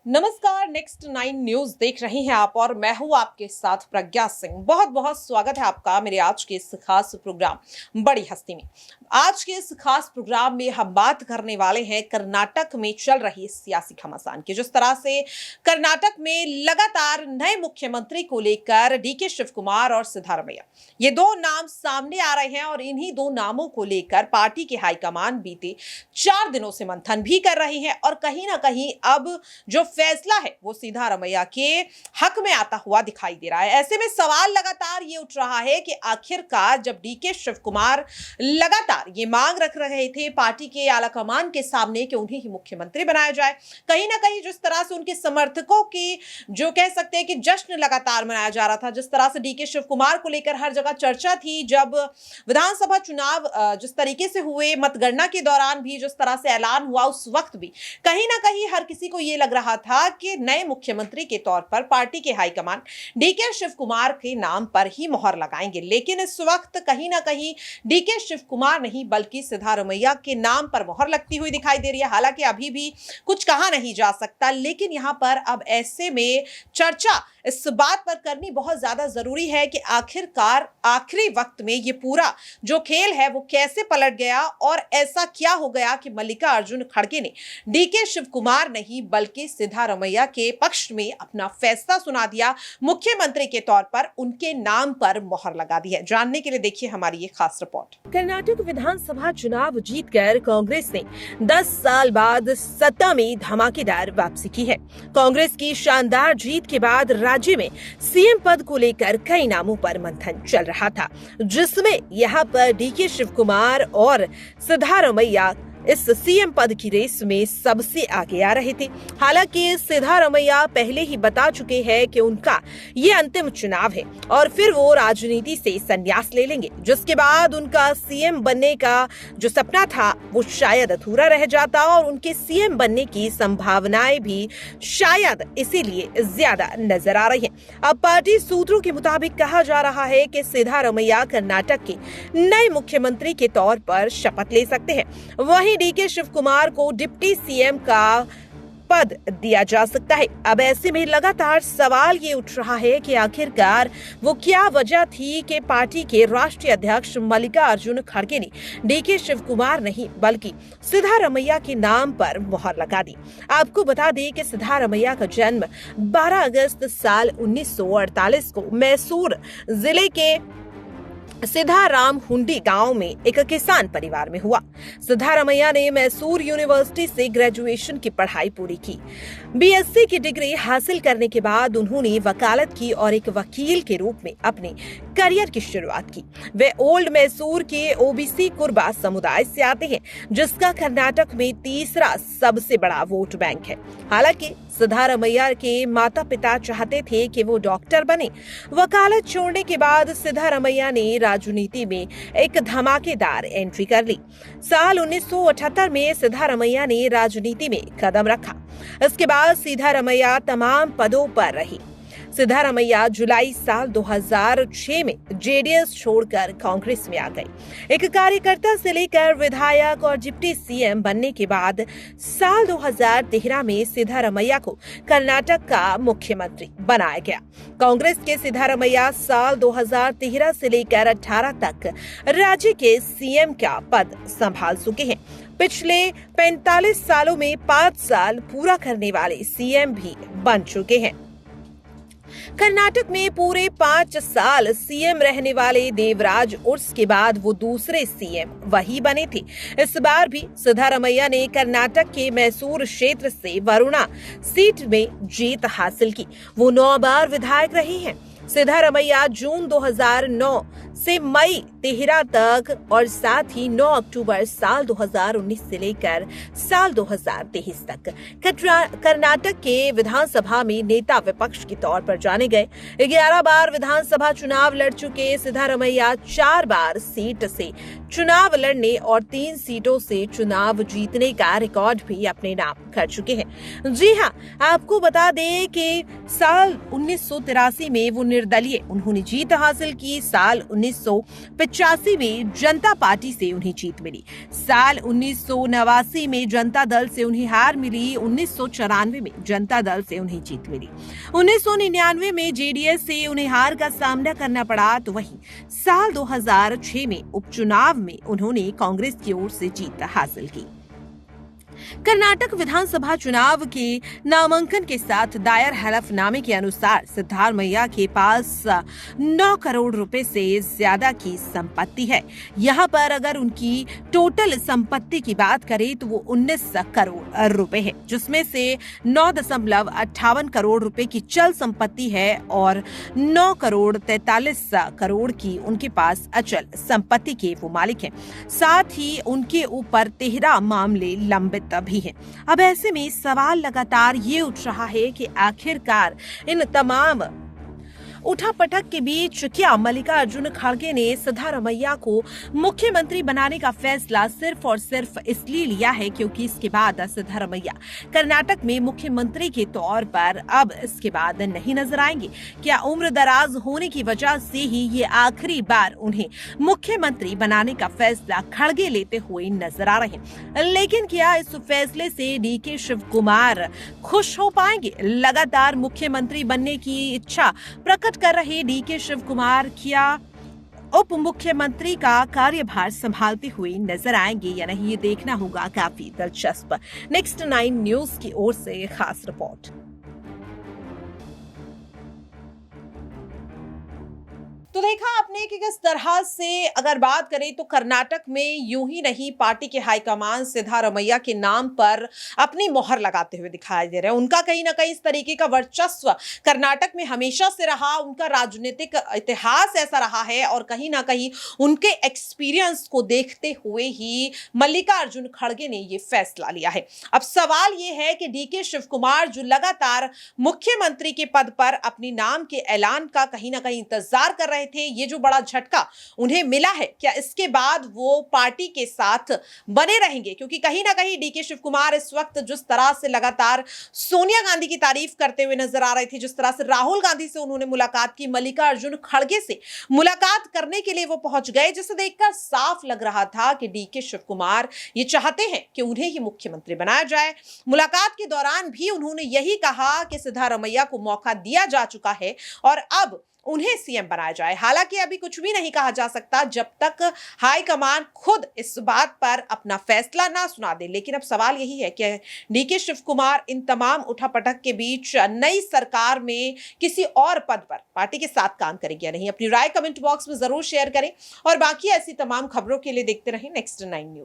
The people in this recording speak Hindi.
नमस्कार, नेक्स्ट 9 न्यूज देख रहे हैं आप और मैं हूं आपके साथ प्रज्ञा सिंह। बहुत बहुत स्वागत है आपका मेरे आज के इस खास प्रोग्राम बड़ी हस्ती में। आज के इस खास प्रोग्राम में हम बात करने वाले हैं कर्नाटक में चल रही सियासी घमासान की। जिस तरह से कर्नाटक में लगातार नए मुख्यमंत्री को लेकर डीके शिव कुमार और सिद्धारमैया, ये दो नाम सामने आ रहे हैं और इन्हीं दो नामों को लेकर पार्टी के हाईकमान बीते 4 दिनों से मंथन भी कर रही है और कहीं ना कहीं अब जो फैसला है वो सिद्धारमैया के हक में आता हुआ दिखाई दे रहा है। ऐसे में सवाल लगातार ये उठ रहा है कि आखिरकार जब डीके शिव कुमार लगातार ये मांग रख रहे थे पार्टी के आला कमान के सामने कि उन्हें ही मुख्यमंत्री बनाया जाए, कहीं ना कहीं जिस तरह से उनके समर्थकों की जो कह सकते हैं कि जश्न लगातार मनाया जा रहा था, जिस तरह से डीके शिव कुमार को लेकर हर जगह चर्चा थी, जब विधानसभा चुनाव जिस तरीके से हुए, मतगणना के दौरान भी जिस तरह से ऐलान हुआ, उस वक्त भी कहीं ना कहीं हर किसी को ये लग रहा था कि नए मुख्यमंत्री के तौर पर पार्टी के हाईकमान डीके शिव कुमार के नाम पर ही मोहर लगाएंगे। लेकिन इस वक्त कहीं ना कहीं डीके शिव कुमार नहीं बल्कि सिद्धारमैया के नाम पर मोहर लगती हुई दिखाई दे रही है। हालांकि अभी भी कुछ कहा नहीं जा सकता, लेकिन यहां पर अब ऐसे में चर्चा इस बात पर करनी बहुत ज्यादा जरूरी है कि आखिरकार आखिरी वक्त में ये पूरा जो खेल है वो कैसे पलट गया और ऐसा क्या हो गया कि मल्लिकार्जुन खड़गे ने डीके शिव कुमार नहीं बल्कि सिद्धारमैया के पक्ष में अपना फैसला सुना दिया, मुख्यमंत्री के तौर पर उनके नाम पर मोहर लगा दी है। जानने के लिए देखिए हमारी ये खास रिपोर्ट। कर्नाटक विधानसभा चुनाव जीतकर कांग्रेस ने 10 साल बाद सत्ता में धमाकेदार वापसी की है। कांग्रेस की शानदार जीत के बाद राज्य में सीएम पद को लेकर कई नामों पर मंथन चल रहा था, जिसमें यहां पर डीके शिव कुमार और सिद्धारमैया इस सीएम पद की रेस में सबसे आगे आ रहे थे। हालांकि सिद्धारमैया पहले ही बता चुके हैं कि उनका ये अंतिम चुनाव है और फिर वो राजनीति से संन्यास ले लेंगे, जिसके बाद उनका सीएम बनने का जो सपना था वो शायद अधूरा रह जाता और उनके सीएम बनने की संभावनाएं भी शायद इसीलिए ज्यादा नजर आ रही हैं। अब पार्टी सूत्रों के मुताबिक कहा जा रहा है कि सिद्धारमैया कर्नाटक के नए मुख्यमंत्री के तौर पर शपथ ले सकते हैं। वहीं डीके शिव कुमार को डिप्टी सीएम का पद दिया जा सकता है। अब ऐसे में लगातार सवाल ये उठ रहा है कि आखिरकार वो क्या वजह थी कि पार्टी के राष्ट्रीय अध्यक्ष मल्लिकार्जुन खड़गे ने डीके शिव कुमार नहीं बल्कि सिद्धारमैया के नाम पर मोहर लगा दी। आपको बता दें कि सिद्धारमैया का जन्म 12 अगस्त साल 1948 को मैसूर जिले के सिद्धाराम हुंडी गांव में एक किसान परिवार में हुआ। सिद्धारमैया ने मैसूर यूनिवर्सिटी से ग्रेजुएशन की पढ़ाई पूरी की। बीएससी की डिग्री हासिल करने के बाद उन्होंने वकालत की और एक वकील के रूप में अपने करियर की शुरुआत की। वे ओल्ड मैसूर के ओबीसी कुर्बा समुदाय से आते हैं, जिसका कर्नाटक में तीसरा सबसे बड़ा वोट बैंक है। हालांकि सिद्धारमैया के माता पिता चाहते थे कि वो डॉक्टर बने। वकालत छोड़ने के बाद सिद्धारमैया ने राजनीति में एक धमाकेदार एंट्री कर ली। साल 1978 में सिद्धारमैया ने राजनीति में कदम रखा। इसके बाद सिद्धारमैया तमाम पदों पर रही। सिद्धारमैया जुलाई साल 2006 में जेडीएस छोड़कर कांग्रेस में आ गई। एक कार्यकर्ता से लेकर विधायक और डिप्टी सीएम बनने के बाद साल 2013 में सिद्धारमैया को कर्नाटक का मुख्यमंत्री बनाया गया। कांग्रेस के सिद्धारमैया साल 2013 से लेकर 18 तक राज्य के सीएम का पद संभाल चुके हैं। पिछले 45 सालों में 5 साल पूरा करने वाले सीएम भी बन चुके हैं। कर्नाटक में पूरे 5 साल सीएम रहने वाले देवराज उर्स के बाद वो दूसरे सीएम वही बने थे। इस बार भी सिद्धारमैया ने कर्नाटक के मैसूर क्षेत्र से वरुणा सीट में जीत हासिल की। वो 9 बार विधायक रही हैं। सिद्धारमैया जून 2009 से मई 13 तक और साथ ही 9 अक्टूबर साल 2019 से लेकर साल 2023 तक कर्नाटक के विधानसभा में नेता विपक्ष के तौर पर जाने गए। 11 बार विधानसभा चुनाव लड़ चुके सिद्धारमैया 4 बार सीट से चुनाव लड़ने और 3 सीटों से चुनाव जीतने का रिकॉर्ड भी अपने नाम कर चुके हैं। जी हाँ, आपको बता दें कि साल 1983 में वो निर्दलीय उन्होंने जीत हासिल की। साल 1985 में जनता पार्टी से उन्हें जीत मिली। साल 1989 में जनता दल से उन्हें हार मिली। 1994 में जनता दल से उन्हें जीत मिली। 1999 में जेडीएस से उन्हें हार का सामना करना पड़ा। तो वहीं साल 2006 में उपचुनाव में उन्होंने कांग्रेस की ओर से जीत हासिल की। कर्नाटक विधानसभा चुनाव के नामांकन के साथ दायर हलफनामे के अनुसार सिद्धारमैया के पास 9 करोड़ रुपए से ज्यादा की संपत्ति है। यहाँ पर अगर उनकी टोटल संपत्ति की बात करें तो वो 19 करोड़ रुपए है, जिसमें से 9.58 करोड़ रुपए की चल संपत्ति है और 9 करोड़ 43 करोड़ की उनके पास अचल संपत्ति के वो मालिक हैं। साथ ही उनके ऊपर 13 मामले लंबित भी है। अब ऐसे में सवाल लगातार ये उठ रहा है कि आखिरकार इन तमाम उठापटक के बीच क्या मल्लिकार्जुन खड़गे ने सिद्धारमैया को मुख्यमंत्री बनाने का फैसला सिर्फ और सिर्फ इसलिए लिया है क्योंकि इसके बाद सिद्धारमैया कर्नाटक में मुख्यमंत्री के तौर पर अब इसके बाद नहीं नजर आएंगे? क्या उम्र दराज होने की वजह से ही ये आखिरी बार उन्हें मुख्यमंत्री बनाने का फैसला खड़गे लेते हुए नजर आ रहे हैं? लेकिन क्या इस फैसले से डीके शिव कुमार खुश हो पाएंगे? लगातार मुख्यमंत्री बनने की इच्छा प्रकट कर रहे डीके शिव कुमार क्या उप मुख्यमंत्री का कार्यभार संभालते हुए नजर आएंगे या नहीं, ये देखना होगा। काफी दिलचस्प। नेक्स्ट 9 न्यूज की ओर से खास रिपोर्ट। तो देखा आपने कि किस तरह से अगर बात करें तो कर्नाटक में यूं ही नहीं, पार्टी के हाईकमान सिद्धारमैया के नाम पर अपनी मोहर लगाते हुए दिखाई दे रहे हैं। उनका कहीं ना कहीं इस तरीके का वर्चस्व कर्नाटक में हमेशा से रहा, उनका राजनीतिक इतिहास ऐसा रहा है और कहीं ना कहीं उनके एक्सपीरियंस को देखते हुए ही मल्लिकार्जुन खड़गे ने ये फैसला लिया है। अब सवाल ये है कि डीके शिव कुमार जो लगातार मुख्यमंत्री के पद पर अपनी नाम के ऐलान का कहीं ना कहीं इंतजार कर रहे थे, ये जो बड़ा झटका उन्हें मिला है, क्या इसके बाद वो पार्टी के साथ बने रहेंगे? क्योंकि कहीं ना कहीं डीके शिव कुमार इस वक्त जिस तरह से लगातार सोनिया गांधी की तारीफ करते हुए नजर आ रहे थे, जिस तरह से राहुल गांधी से उन्होंने मुलाकात की, मल्लिकार्जुन खड़गे से मुलाकात करने के लिए वो पहुंच गए, जिसे देखकर साफ लग रहा था कि डीके शिव कुमार ये चाहते हैं कि उन्हें ही मुख्यमंत्री बनाया जाए। मुलाकात के दौरान भी उन्होंने यही कहा कि सिद्धारमैया को मौका दिया जा चुका है और अब उन्हें सीएम बनाया जाए। हालांकि अभी कुछ भी नहीं कहा जा सकता जब तक हाईकमान खुद इस बात पर अपना फैसला ना सुना दे। लेकिन अब सवाल यही है कि डीके शिव कुमार इन तमाम उठापटक के बीच नई सरकार में किसी और पद पर पार्टी के साथ काम करेंगे या नहीं? अपनी राय कमेंट बॉक्स में जरूर शेयर करें और बाकी ऐसी तमाम खबरों के लिए देखते रहें नेक्स्ट 9 न्यूज।